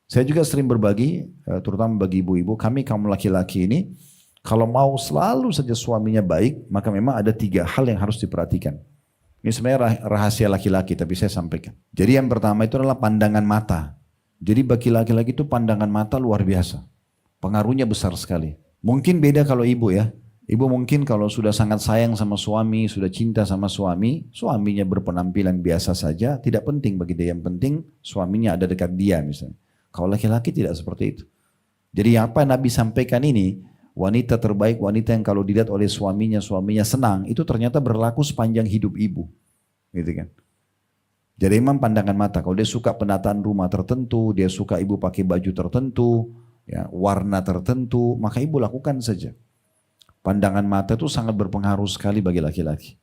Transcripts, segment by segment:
Saya juga sering berbagi, terutama bagi ibu-ibu, kami kaum laki-laki ini, kalau mau selalu saja suaminya baik, maka memang ada 3 hal yang harus diperhatikan. Ini sebenarnya rahasia laki-laki, tapi saya sampaikan. Jadi yang pertama itu adalah pandangan mata. Jadi bagi laki-laki itu pandangan mata luar biasa. Pengaruhnya besar sekali. Mungkin beda kalau ibu ya. Ibu mungkin kalau sudah sangat sayang sama suami, sudah cinta sama suami, suaminya berpenampilan biasa saja, tidak penting bagi dia. Yang penting suaminya ada dekat dia misalnya. Kalau laki-laki tidak seperti itu. Jadi apa Nabi sampaikan ini, wanita terbaik, wanita yang kalau dilihat oleh suaminya, suaminya senang, itu ternyata berlaku sepanjang hidup ibu. Gitu kan. Jadi memang pandangan mata, kalau dia suka penataan rumah tertentu, dia suka ibu pakai baju tertentu, ya, warna tertentu, maka ibu lakukan saja. Pandangan mata itu sangat berpengaruh sekali bagi laki-laki.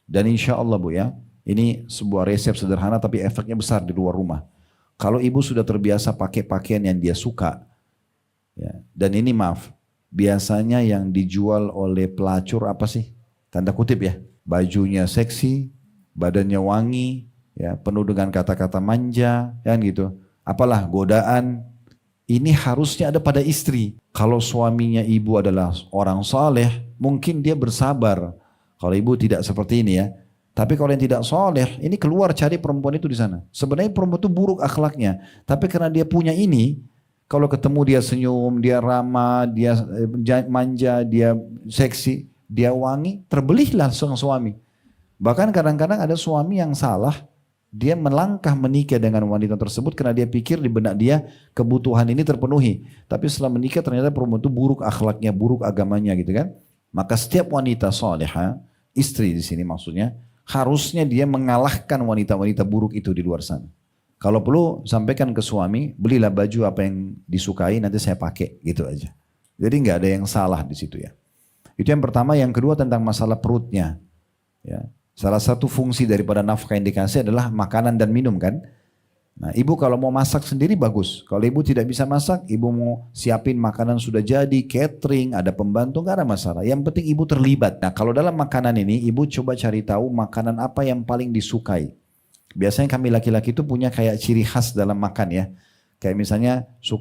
Dan insya Allah Bu ya, ini sebuah resep sederhana tapi efeknya besar di luar rumah. Kalau ibu sudah terbiasa pakai pakaian yang dia suka, ya, dan ini maaf, biasanya yang dijual oleh pelacur apa sih? Tanda kutip ya, bajunya seksi, badannya wangi, ya, penuh dengan kata-kata manja, kan gitu. Apalah godaan, ini harusnya ada pada istri. Kalau suaminya ibu adalah orang saleh, mungkin dia bersabar. Kalau ibu tidak seperti ini ya. Tapi kalau yang tidak soleh, ini keluar cari perempuan itu di sana. Sebenarnya perempuan itu buruk akhlaknya. Tapi karena dia punya ini, kalau ketemu dia senyum, dia ramah, dia manja, dia seksi, dia wangi, terbelihlah sang suami. Bahkan kadang-kadang ada suami yang salah, dia melangkah menikah dengan wanita tersebut karena dia pikir di benak dia kebutuhan ini terpenuhi. Tapi setelah menikah ternyata perempuan itu buruk akhlaknya, buruk agamanya gitu kan. Maka setiap wanita soleha, istri di sini maksudnya, harusnya dia mengalahkan wanita-wanita buruk itu di luar sana. Kalau perlu sampaikan ke suami, belilah baju apa yang disukai nanti saya pakai gitu aja. Jadi nggak ada yang salah di situ ya. Itu yang pertama. Yang kedua tentang masalah perutnya. Ya. Salah satu fungsi daripada nafkah yang dikasih adalah makanan dan minum kan. Nah ibu kalau mau masak sendiri bagus. Kalau ibu tidak bisa masak, ibu mau siapin makanan sudah jadi, catering, ada pembantu, gak ada masalah. Yang penting ibu terlibat. Nah kalau dalam makanan ini, ibu coba cari tahu makanan apa yang paling disukai. Biasanya kami laki-laki itu punya kayak ciri khas dalam makan ya. Kayak misalnya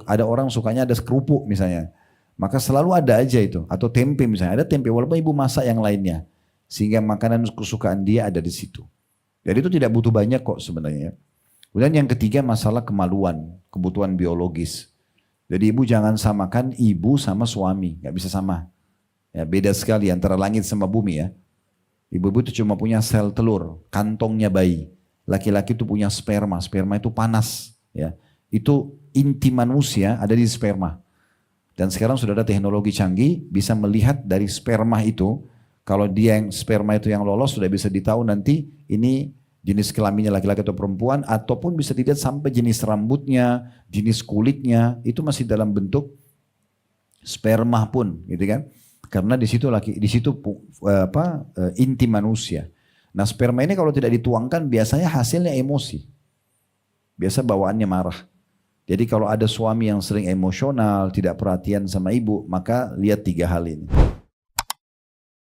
ada orang sukanya ada kerupuk misalnya. Maka selalu ada aja itu. Atau tempe misalnya, ada tempe walaupun ibu masak yang lainnya. Sehingga makanan kesukaan dia ada di situ. Jadi itu tidak butuh banyak kok sebenarnya. Kemudian yang ketiga masalah kemaluan, kebutuhan biologis. Jadi ibu jangan samakan ibu sama suami, nggak bisa sama. Ya, beda sekali antara langit sama bumi ya. Ibu-ibu itu cuma punya sel telur, kantongnya bayi. Laki-laki itu punya sperma, sperma itu panas. Ya, itu inti manusia ada di sperma. Dan sekarang sudah ada teknologi canggih, bisa melihat dari sperma itu, kalau dia yang sperma itu yang lolos sudah bisa ditahu nanti ini jenis kelaminnya laki-laki atau perempuan, ataupun bisa dilihat sampai jenis rambutnya, jenis kulitnya, itu masih dalam bentuk sperma pun, gitu kan? Karena di situ inti manusia. Nah sperma ini kalau tidak dituangkan biasanya hasilnya emosi, biasa bawaannya marah. Jadi kalau ada suami yang sering emosional, tidak perhatian sama ibu, maka lihat 3 hal ini.